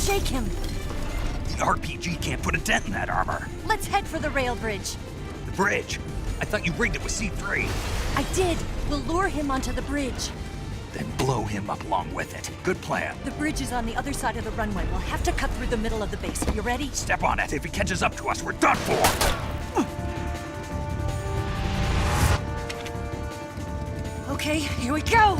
shake him. The RPG can't put a dent in that armor. Let's head for the rail bridge. The bridge? I thought you rigged it with C3. I did. We'll lure him onto the bridge. Then blow him up along with it. Good plan. The bridge is on the other side of the runway. We'll have to cut through the middle of the base. You ready? Step on it. If he catches up to us, we're done for. Okay, here we go!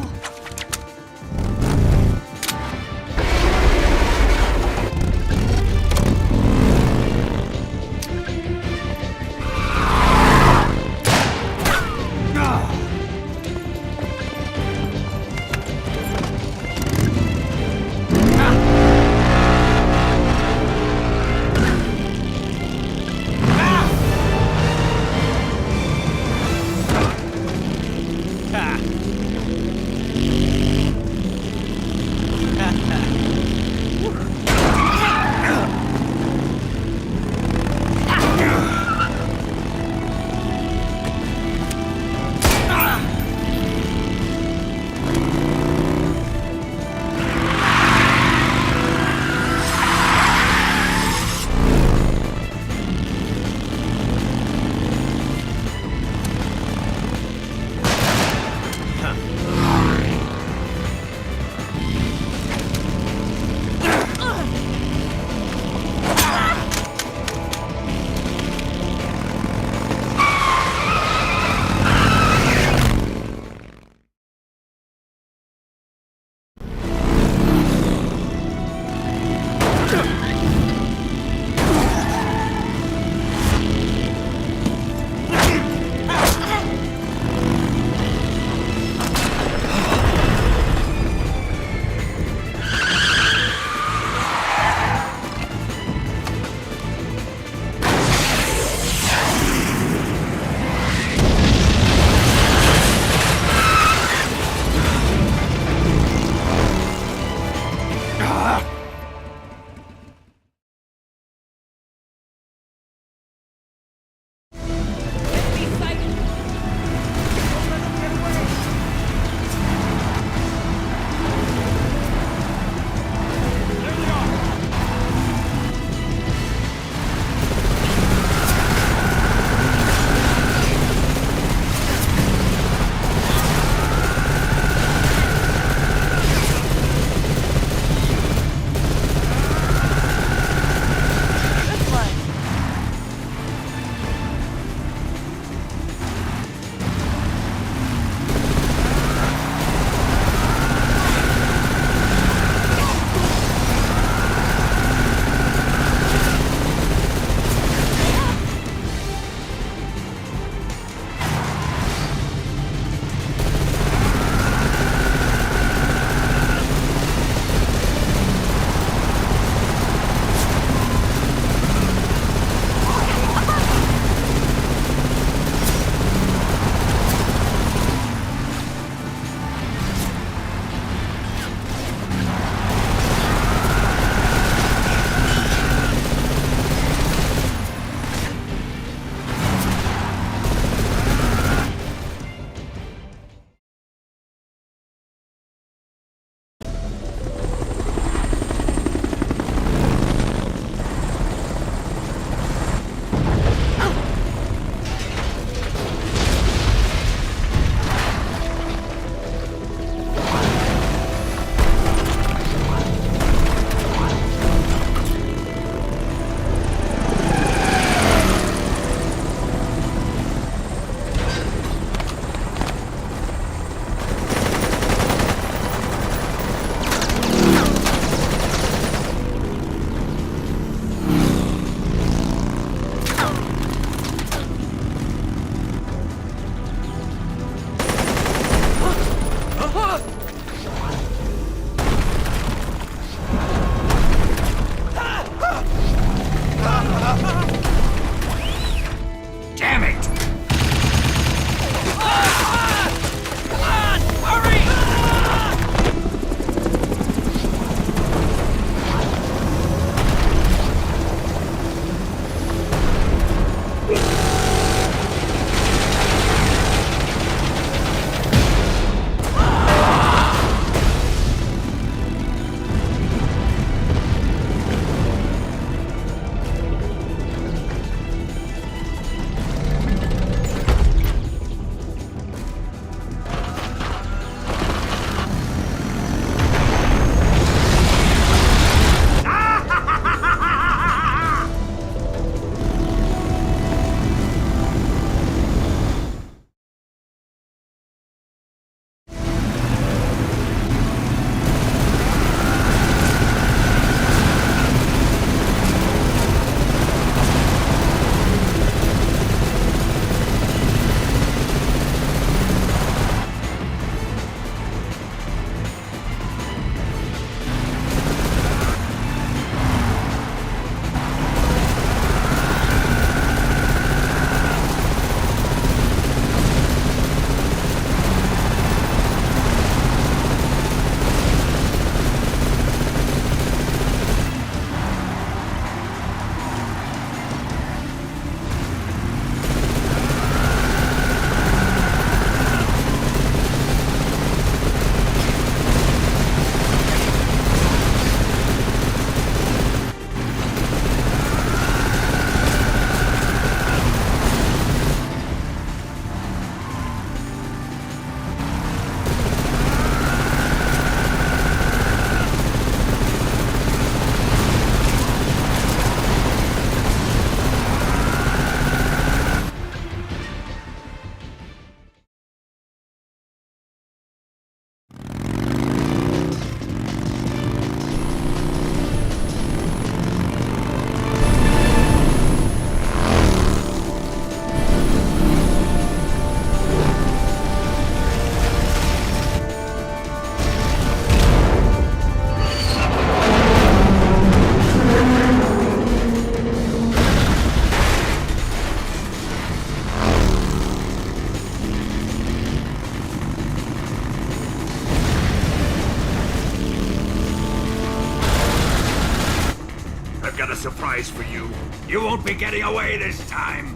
got a surprise for you. You won't be getting away this time.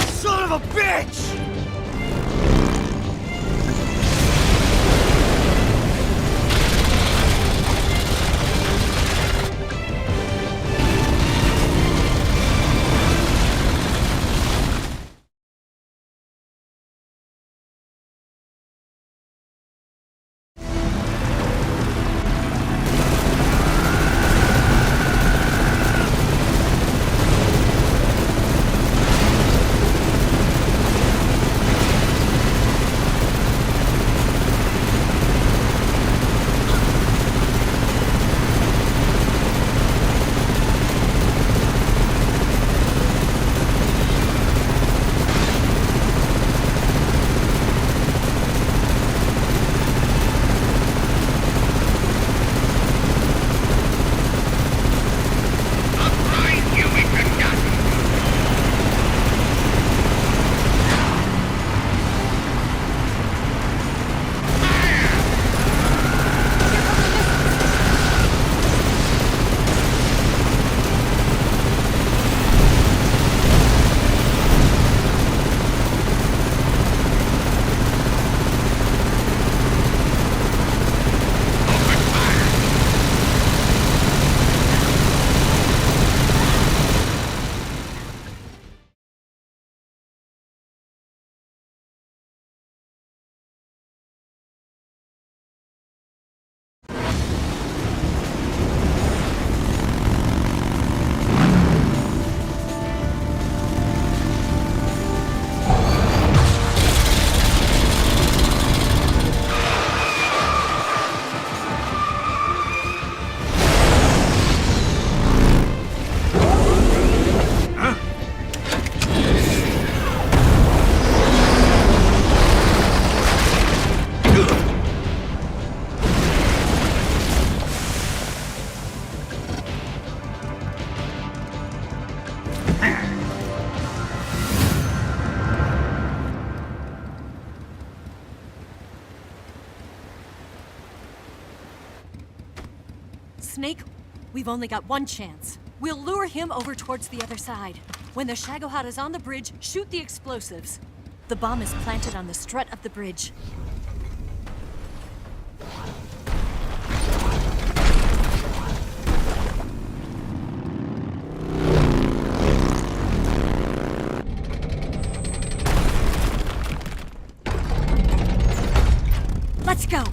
Son of a bitch! Snake, we've only got one chance. We'll lure him over towards the other side. When the Shagohod is on the bridge, shoot the explosives. The bomb is planted on the strut of the bridge. Let's go!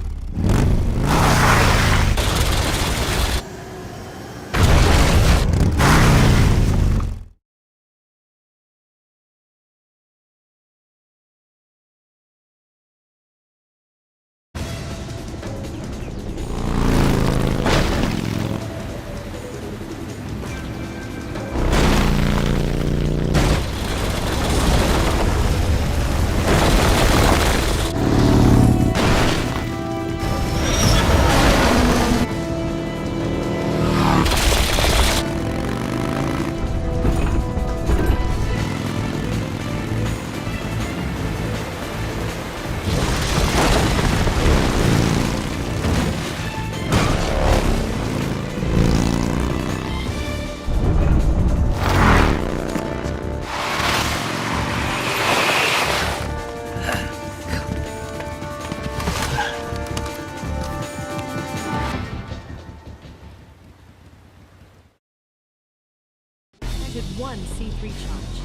One C3 charge.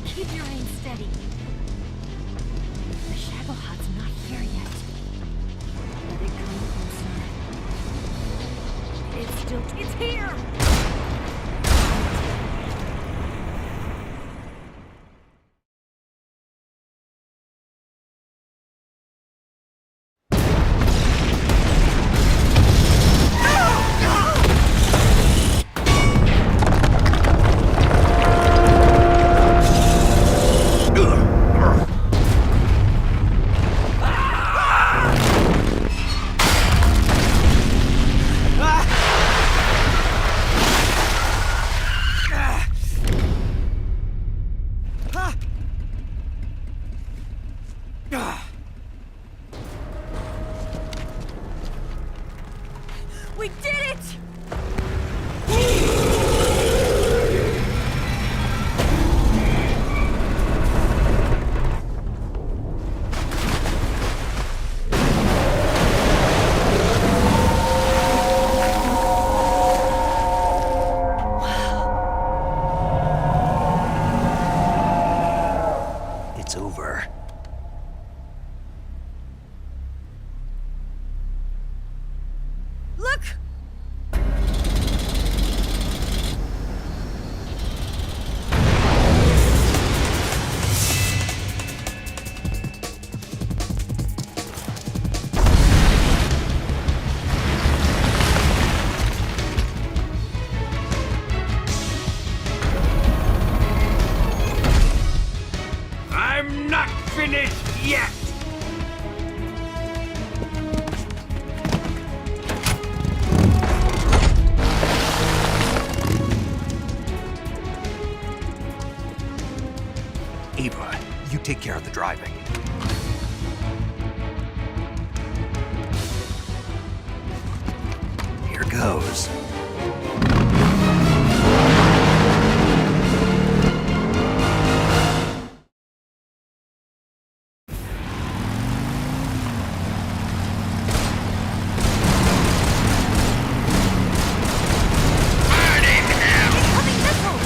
Keep your aim steady. The Shagohod's not here yet. Let it come closer. It's here! We did it! It's over. Look! I'm not finished yet! Ava, you take care of the driving. Here goes. Incoming missiles!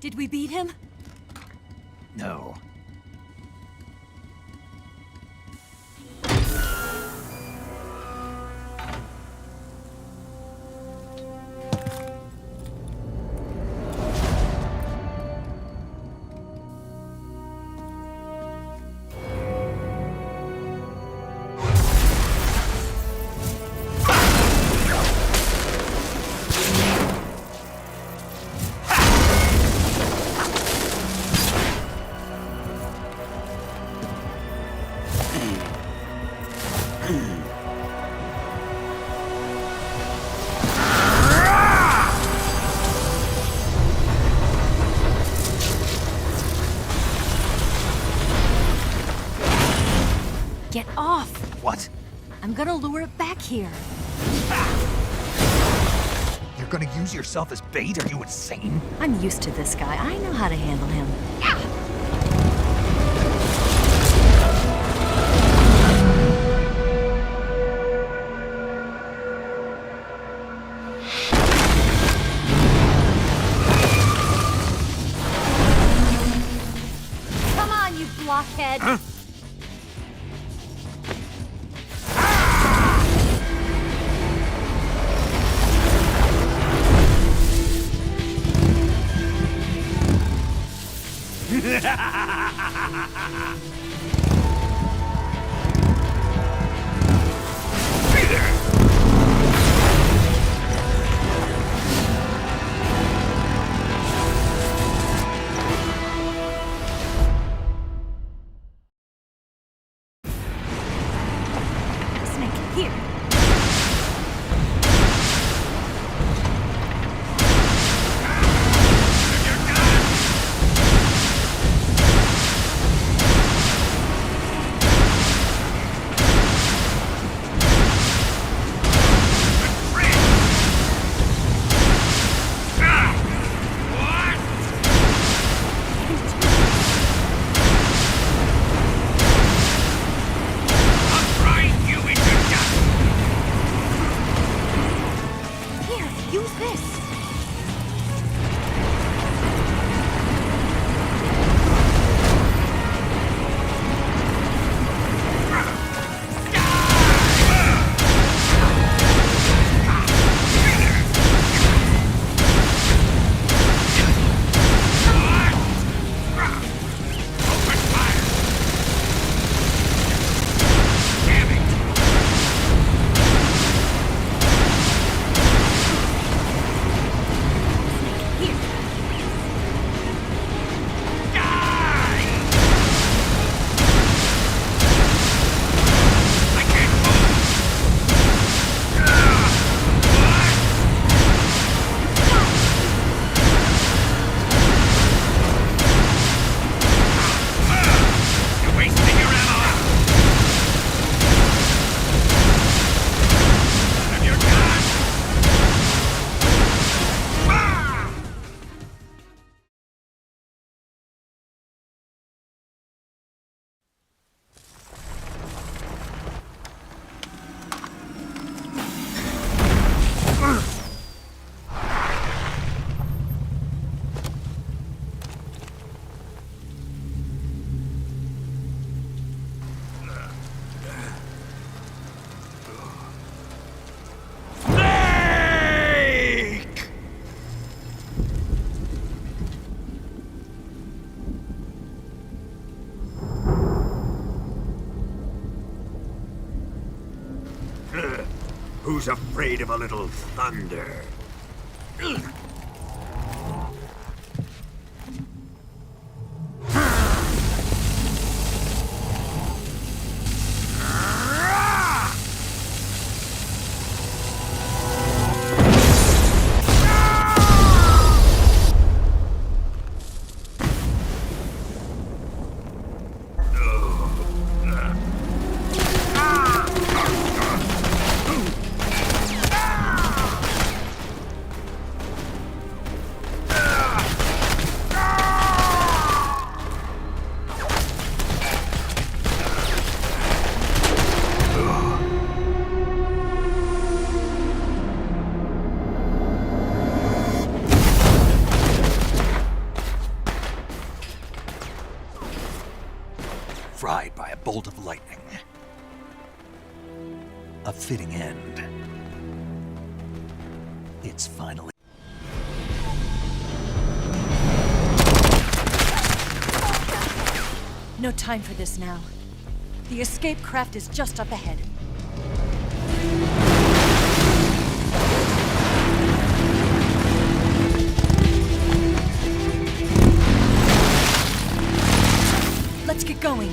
Did we beat him? No. Get off! What? I'm gonna lure it back here. You're gonna use yourself as bait? Are you insane? I'm used to this guy. I know how to handle him. Come on, you blockhead! Huh? Snake, here. Here, use this. Here. Who's afraid of a little thunder? bolt of lightning. A fitting end. It's finally... No time for this now. The escape craft is just up ahead. Let's get going.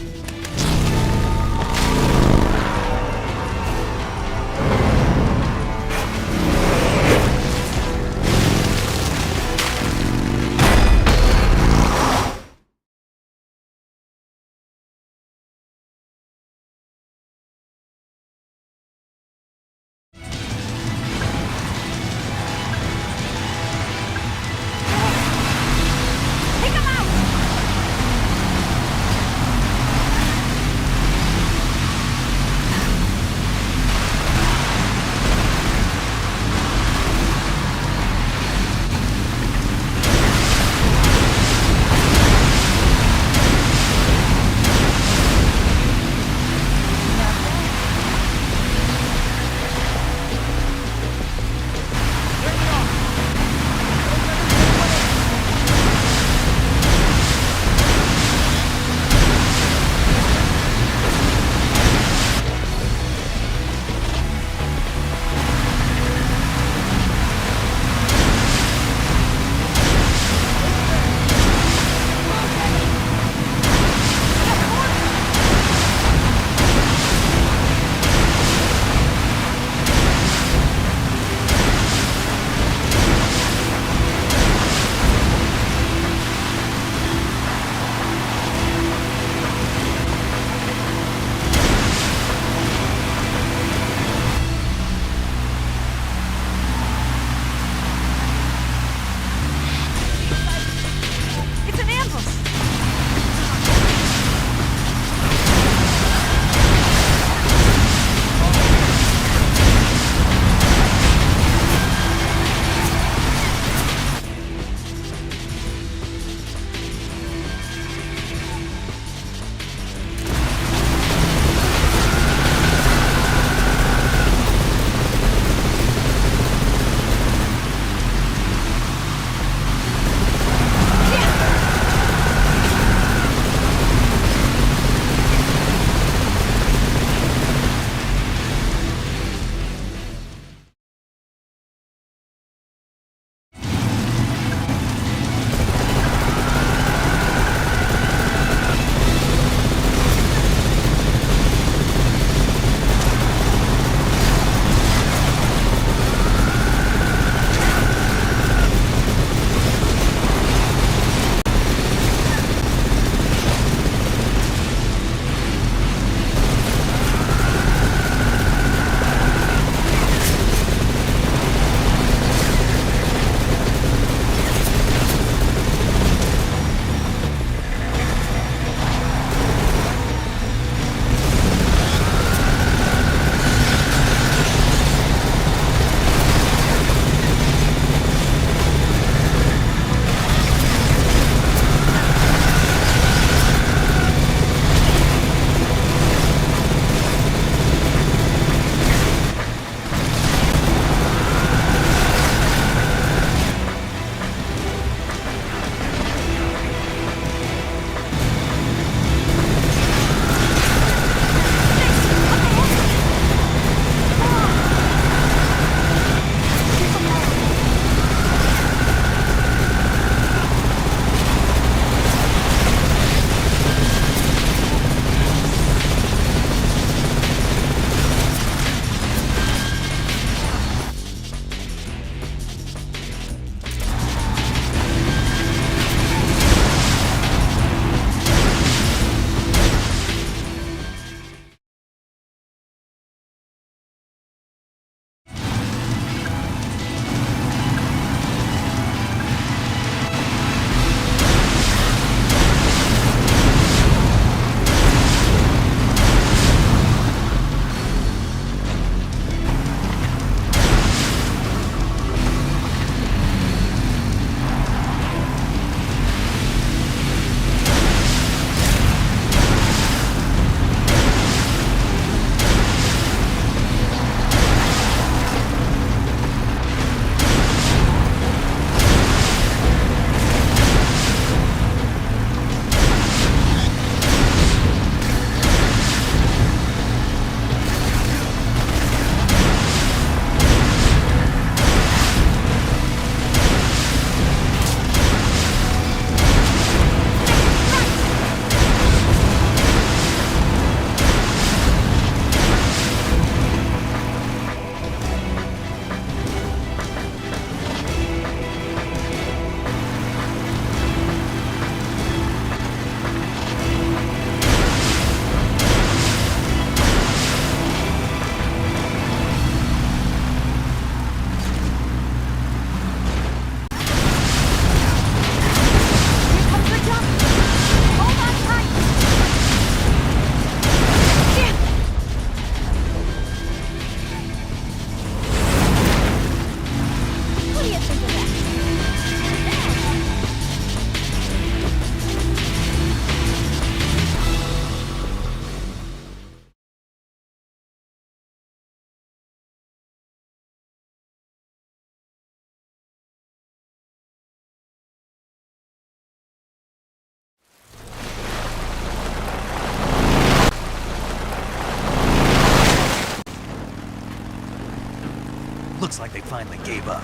Looks like they finally gave up.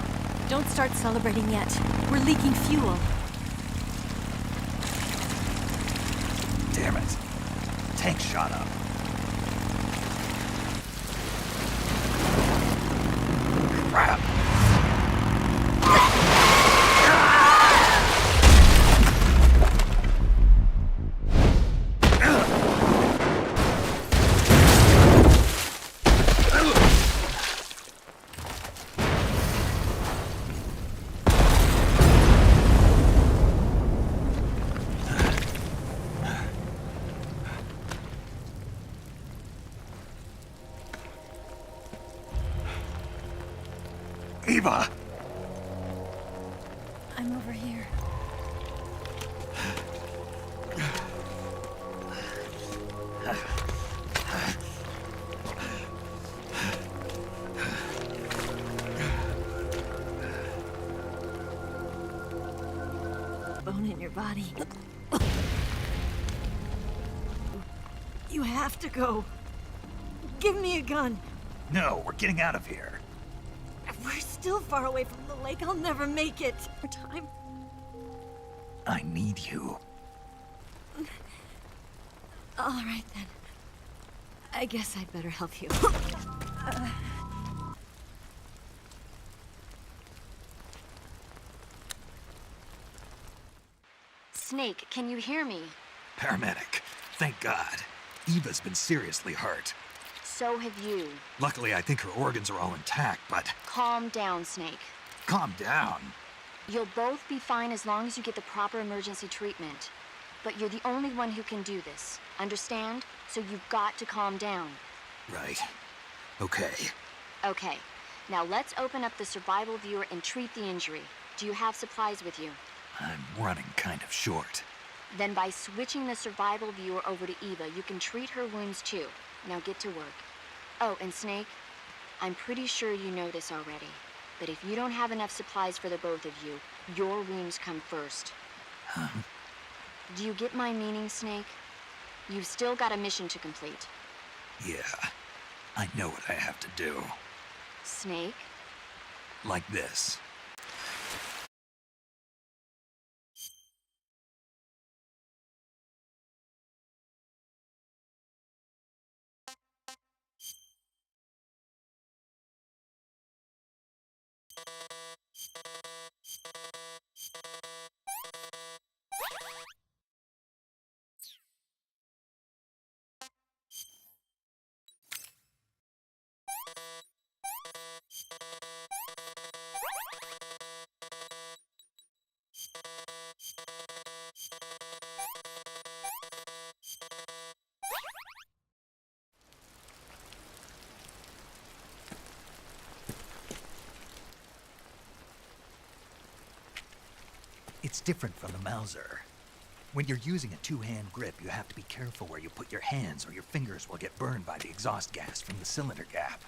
Don't start celebrating yet. We're leaking fuel. Damn it. Tank shot up. Crap. Eva! I'm over here. Bone in your body. You have to go. Give me a gun. No, we're getting out of here. We're still far away from the lake. I'll never make it. More time. I need you. All right then. I guess I'd better help you. Snake, can you hear me? Paramedic. Thank God. Eva's been seriously hurt. So have you. Luckily, I think her organs are all intact, but... Calm down, Snake. Calm down. You'll both be fine as long as you get the proper emergency treatment. But you're the only one who can do this. Understand? So you've got to calm down. Right. Okay. Okay. Now let's open up the survival viewer and treat the injury. Do you have supplies with you? I'm running kind of short. Then by switching the survival viewer over to Eva, you can treat her wounds too. Now get to work. Oh, and Snake, I'm pretty sure you know this already, but if you don't have enough supplies for the both of you, your wounds come first. Huh? Do you get my meaning, Snake? You've still got a mission to complete. Yeah. I know what I have to do. Snake? Like this. It's different from the Mauser. When you're using a two-hand grip, you have to be careful where you put your hands or your fingers will get burned by the exhaust gas from the cylinder gap.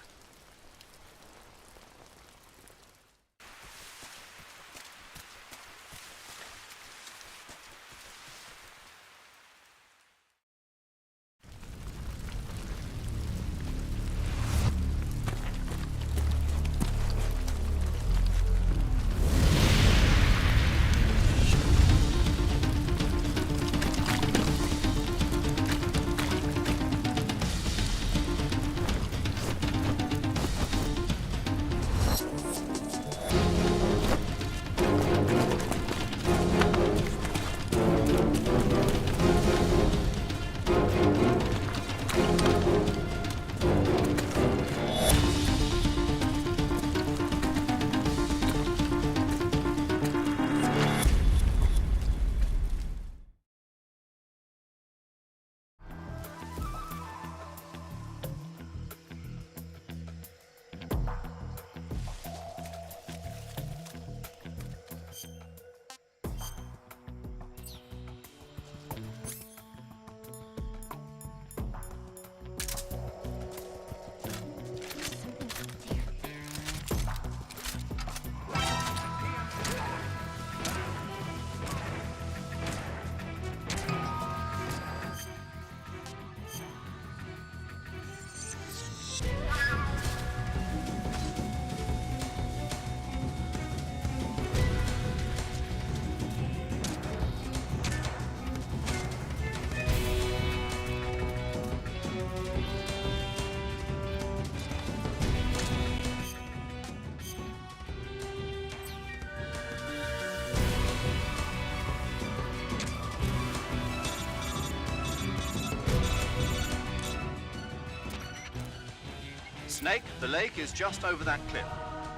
Snake, the lake is just over that cliff.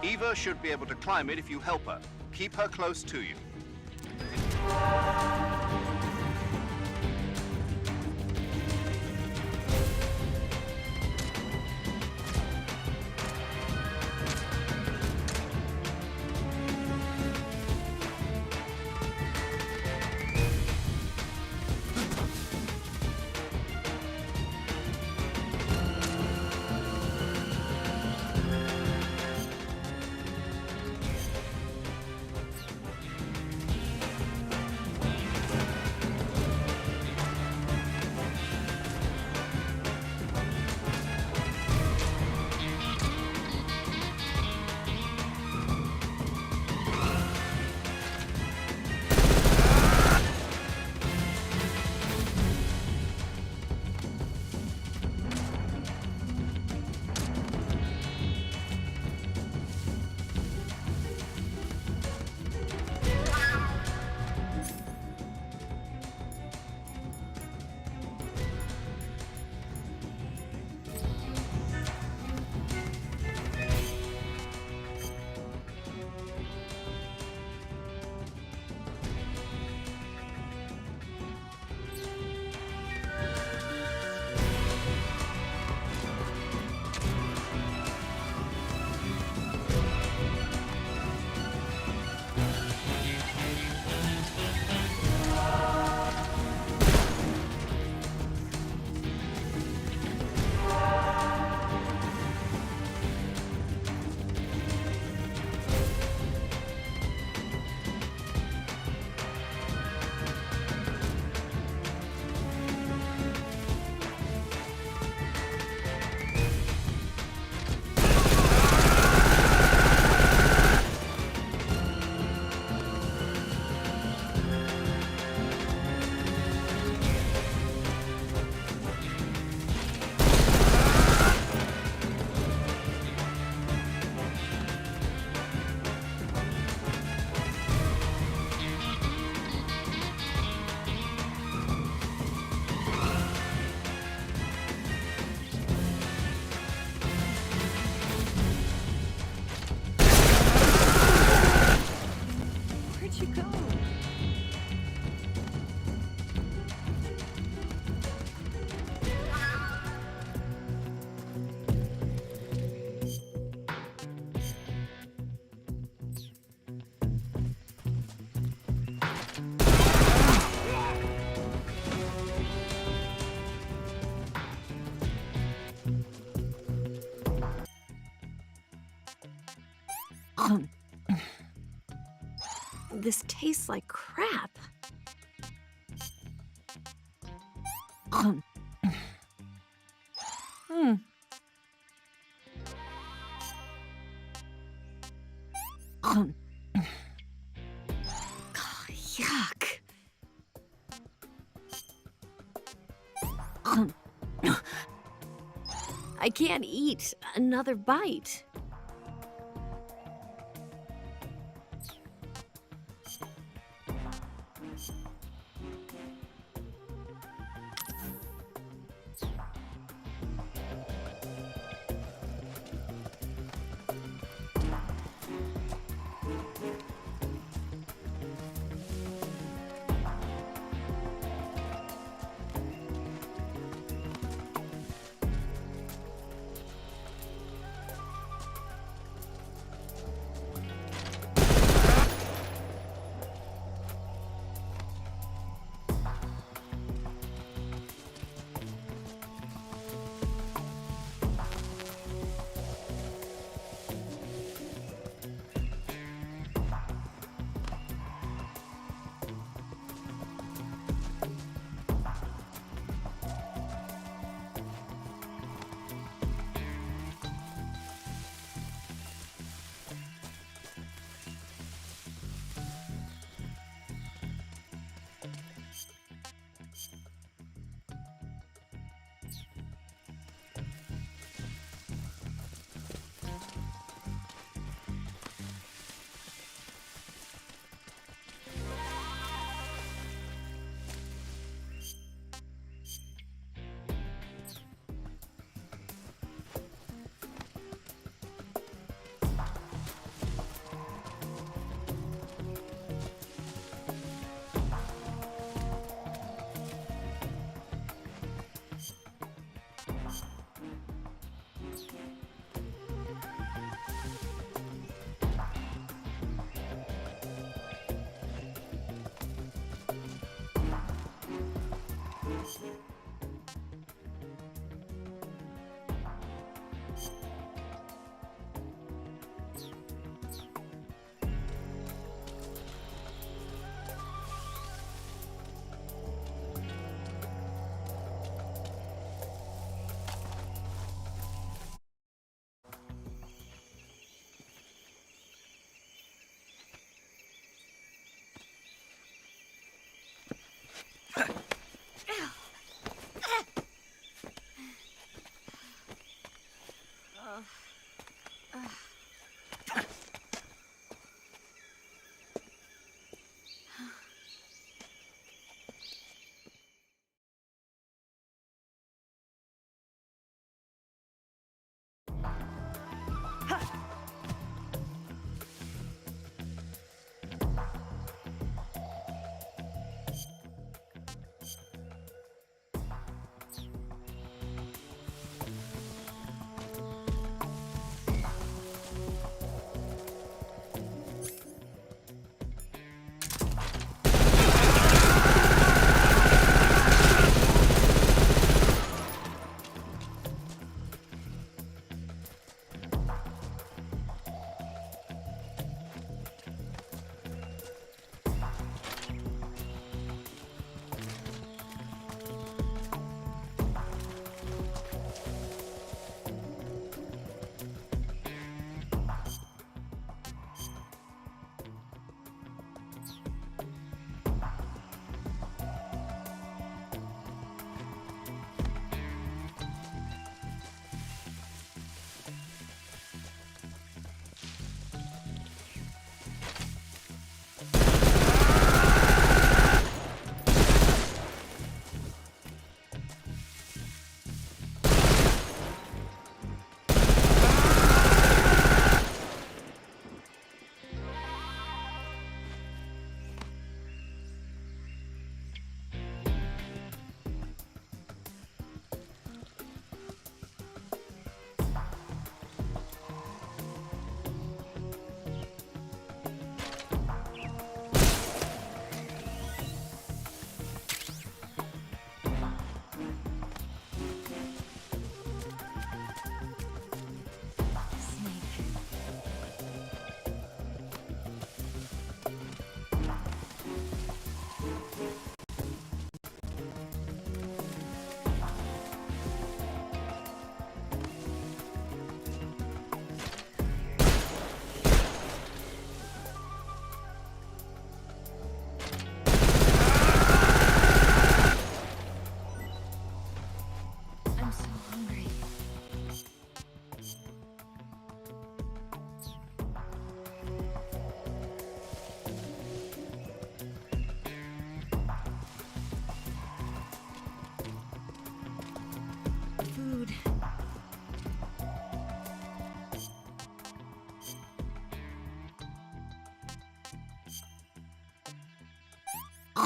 Eva should be able to climb it if you help her. Keep her close to you. This tastes like crap. Hmm. Yuck. I can't eat another bite.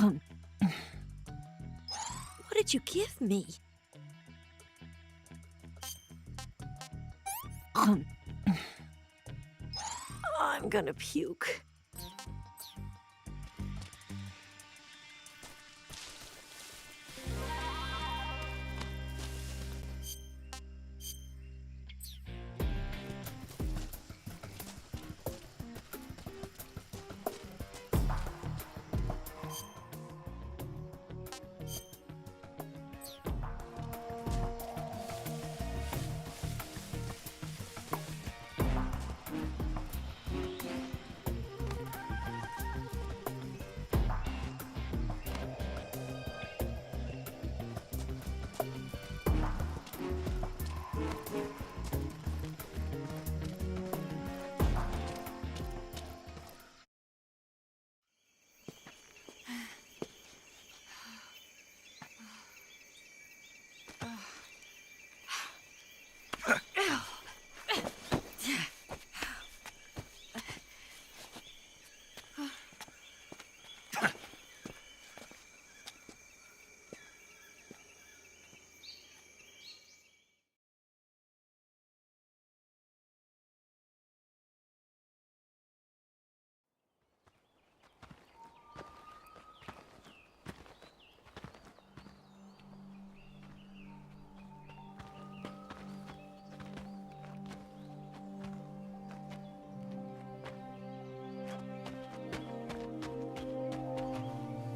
What did you give me? I'm gonna puke.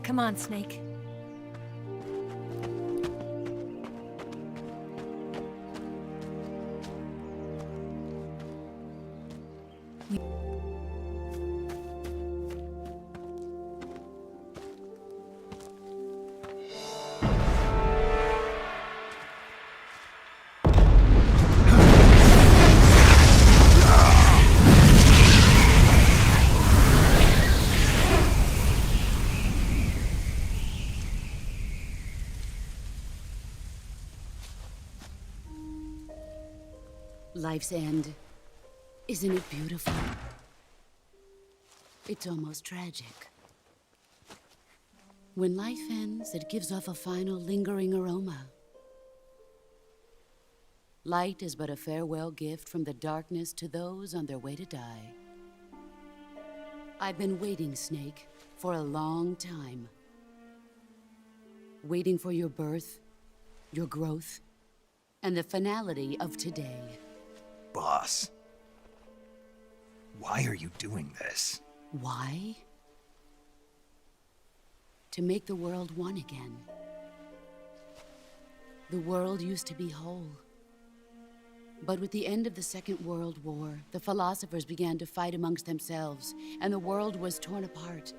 Come on, Snake. Life's end. Isn't it beautiful? It's almost tragic. When life ends, it gives off a final lingering aroma. Light is but a farewell gift from the darkness to those on their way to die. I've been waiting, Snake, for a long time. Waiting for your birth, your growth, and the finality of today. Boss, why are you doing this? Why? To make the world one again. The world used to be whole. But with the end of the Second World War, the philosophers began to fight amongst themselves, and the world was torn apart.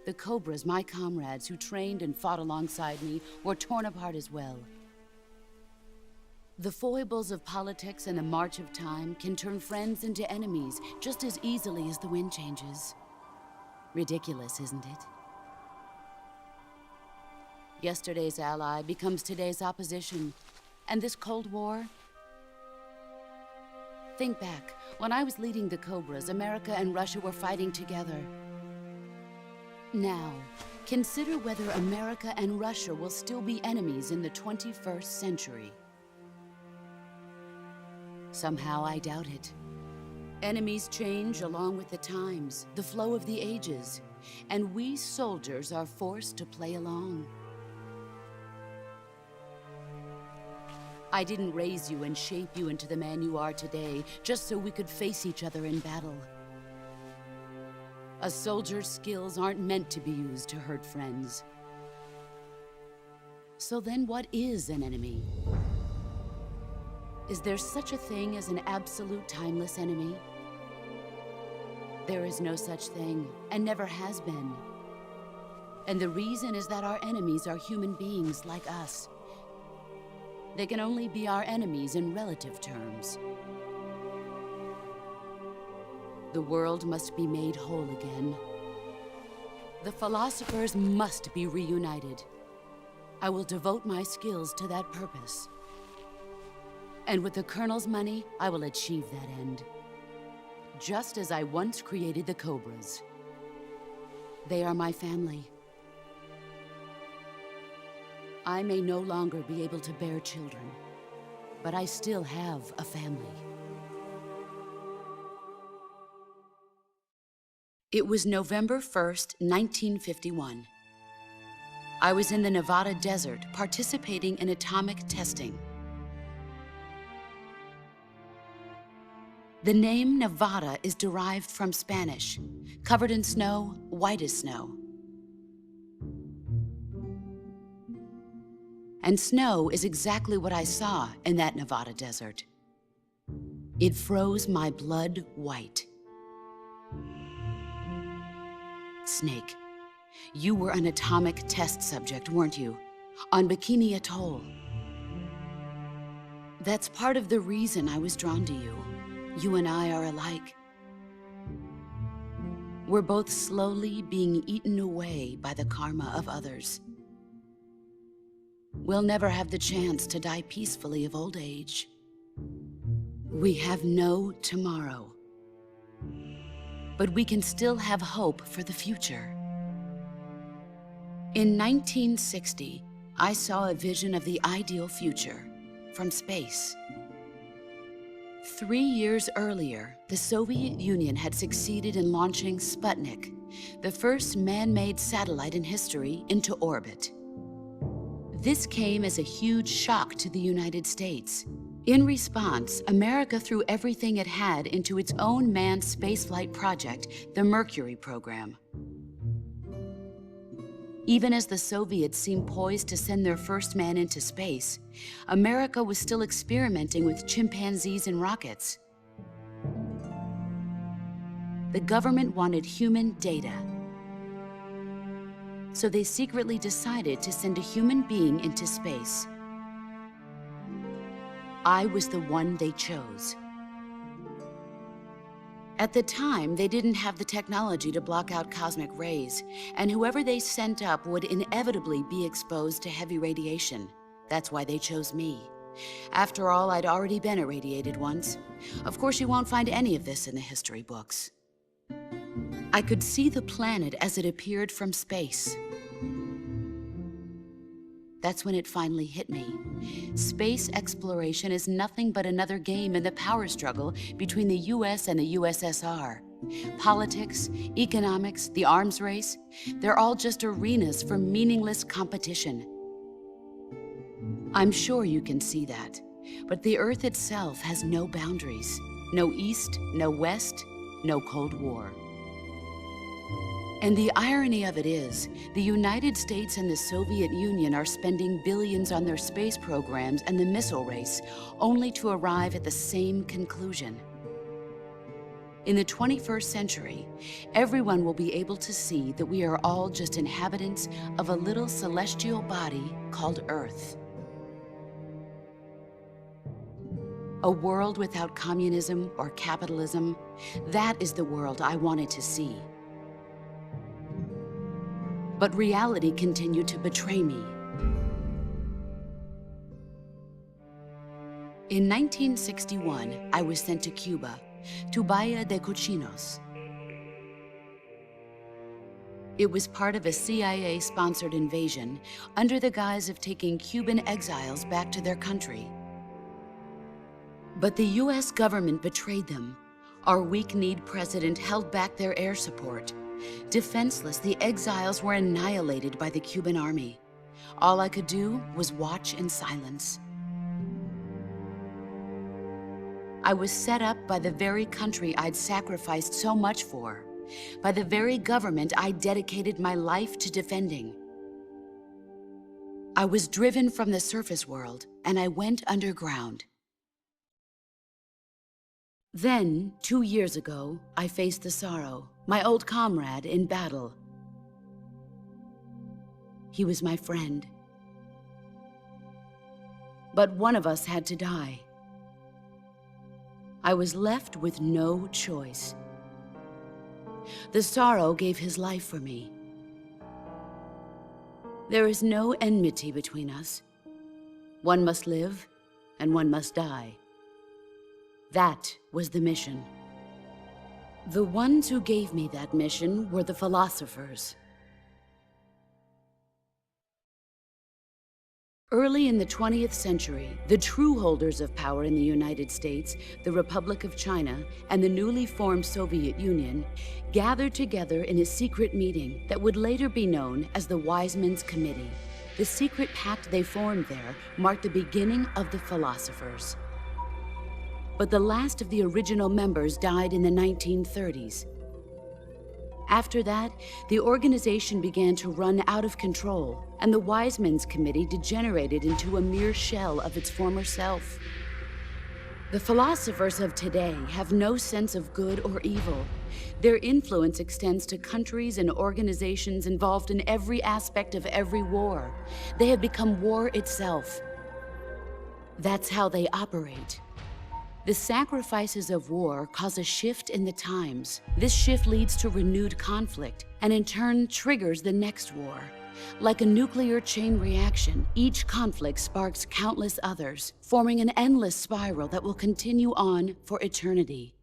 The Cobras, my comrades who trained and fought alongside me, were torn apart as well. The foibles of politics and the march of time can turn friends into enemies just as easily as the wind changes. Ridiculous, isn't it? Yesterday's ally becomes today's opposition, and this Cold War? Think back. When I was leading the Cobras, America and Russia were fighting together. Now, consider whether America and Russia will still be enemies in the 21st century. Somehow I doubt it. Enemies change along with the times, the flow of the ages, and we soldiers are forced to play along. I didn't raise you and shape you into the man you are today just so we could face each other in battle. A soldier's skills aren't meant to be used to hurt friends. So then what is an enemy? Is there such a thing as an absolute timeless enemy? There is no such thing, and never has been. And the reason is that our enemies are human beings like us. They can only be our enemies in relative terms. The world must be made whole again. The philosophers must be reunited. I will devote my skills to that purpose. And with the Colonel's money, I will achieve that end. Just as I once created the Cobras. They are my family. I may no longer be able to bear children, but I still have a family. It was November 1st, 1951. I was in the Nevada desert participating in atomic testing. The name Nevada is derived from Spanish, covered in snow, white as snow. And snow is exactly what I saw in that Nevada desert. It froze my blood white. Snake, you were an atomic test subject, weren't you? On Bikini Atoll. That's part of the reason I was drawn to you. You and I are alike. We're both slowly being eaten away by the karma of others. We'll never have the chance to die peacefully of old age. We have no tomorrow. But we can still have hope for the future. In 1960, I saw a vision of the ideal future from space. 3 years earlier, the Soviet Union had succeeded in launching Sputnik, the first man-made satellite in history, into orbit. This came as a huge shock to the United States. In response, America threw everything it had into its own manned spaceflight project, the Mercury program. Even as the Soviets seemed poised to send their first man into space, America was still experimenting with chimpanzees and rockets. The government wanted human data. So they secretly decided to send a human being into space. I was the one they chose. At the time, they didn't have the technology to block out cosmic rays, and whoever they sent up would inevitably be exposed to heavy radiation. That's why they chose me. After all, I'd already been irradiated once. Of course, you won't find any of this in the history books. I could see the planet as it appeared from space. That's when it finally hit me. Space exploration is nothing but another game in the power struggle between the US and the USSR. Politics, economics, the arms race, they're all just arenas for meaningless competition. I'm sure you can see that, but the Earth itself has no boundaries. No East, no West, no Cold War. And the irony of it is, the United States and the Soviet Union are spending billions on their space programs and the missile race, only to arrive at the same conclusion. In the 21st century, everyone will be able to see that we are all just inhabitants of a little celestial body called Earth. A world without communism or capitalism, that is the world I wanted to see. But reality continued to betray me. In 1961, I was sent to Cuba, to Bahia de Cochinos. It was part of a CIA-sponsored invasion under the guise of taking Cuban exiles back to their country. But the US government betrayed them. Our weak-kneed president held back their air support. Defenseless, the exiles were annihilated by the Cuban army. All I could do was watch in silence. I was set up by the very country I'd sacrificed so much for, by the very government I dedicated my life to defending. I was driven from the surface world, and I went underground. Then, 2 years ago, I faced the Sorrow, my old comrade in battle. He was my friend. But one of us had to die. I was left with no choice. The Sorrow gave his life for me. There is no enmity between us. One must live, and one must die. That was the mission. The ones who gave me that mission were the philosophers. Early in the 20th century, the true holders of power in the United States, the Republic of China, and the newly formed Soviet Union gathered together in a secret meeting that would later be known as the Wise Men's Committee. The secret pact they formed there marked the beginning of the philosophers. But the last of the original members died in the 1930s. After that, the organization began to run out of control, and the Wise Men's Committee degenerated into a mere shell of its former self. The philosophers of today have no sense of good or evil. Their influence extends to countries and organizations involved in every aspect of every war. They have become war itself. That's how they operate. The sacrifices of war cause a shift in the times. This shift leads to renewed conflict, and in turn triggers the next war. Like a nuclear chain reaction, each conflict sparks countless others, forming an endless spiral that will continue on for eternity.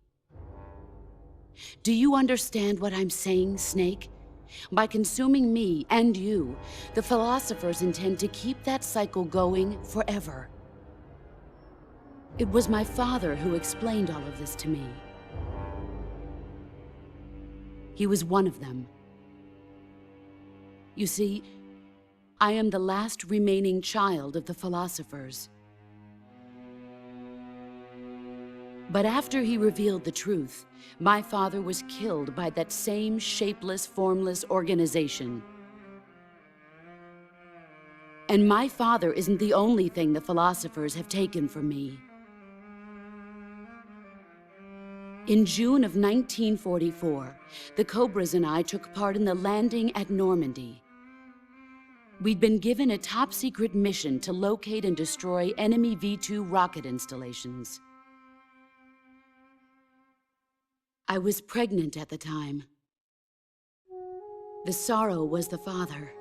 Do you understand what I'm saying, Snake? By consuming me and you, the philosophers intend to keep that cycle going forever. It was my father who explained all of this to me. He was one of them. You see, I am the last remaining child of the philosophers. But after he revealed the truth, my father was killed by that same shapeless, formless organization. And my father isn't the only thing the philosophers have taken from me. In June of 1944, the Cobras and I took part in the landing at Normandy. We'd been given a top-secret mission to locate and destroy enemy V-2 rocket installations. I was pregnant at the time. The sorrow was the father.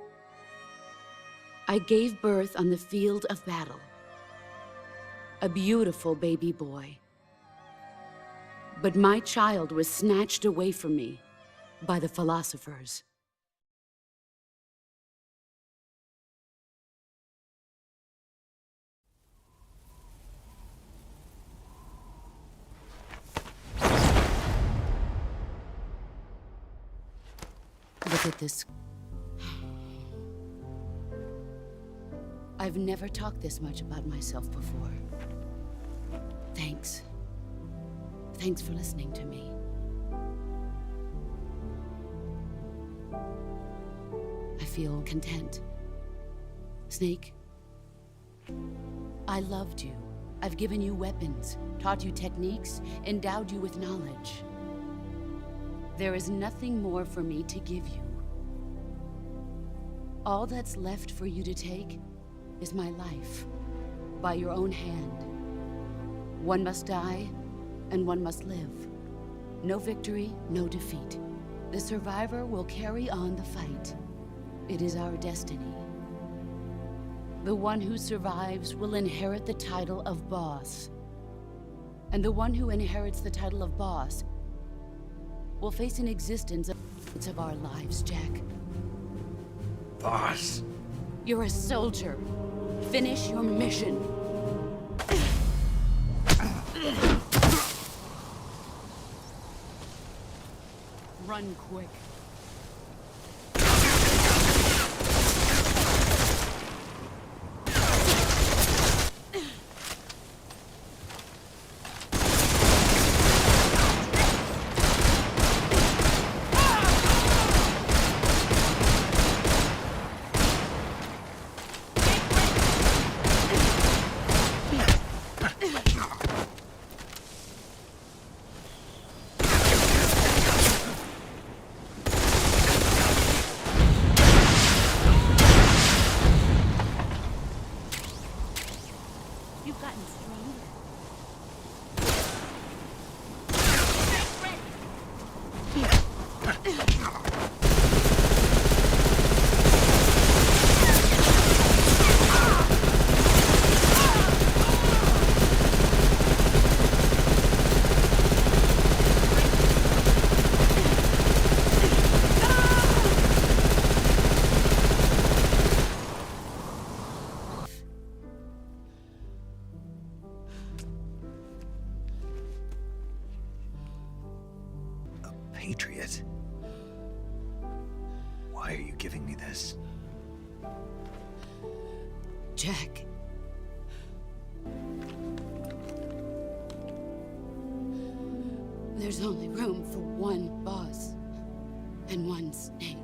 I gave birth on the field of battle. A beautiful baby boy. But my child was snatched away from me by the philosophers. Look at this. I've never talked this much about myself before. Thanks. Thanks for listening to me. I feel content. Snake, I loved you. I've given you weapons, taught you techniques, endowed you with knowledge. There is nothing more for me to give you. All that's left for you to take is my life, by your own hand. One must die, and one must live. No victory, no defeat. The survivor will carry on the fight. It is our destiny. The one who survives will inherit the title of boss. And the one who inherits the title of boss will face an existence of our lives, Jack. Boss? You're a soldier. Finish your mission. Run quick. You've gotten stronger. Why are you giving me this? Jack. There's only room for one boss and one snake.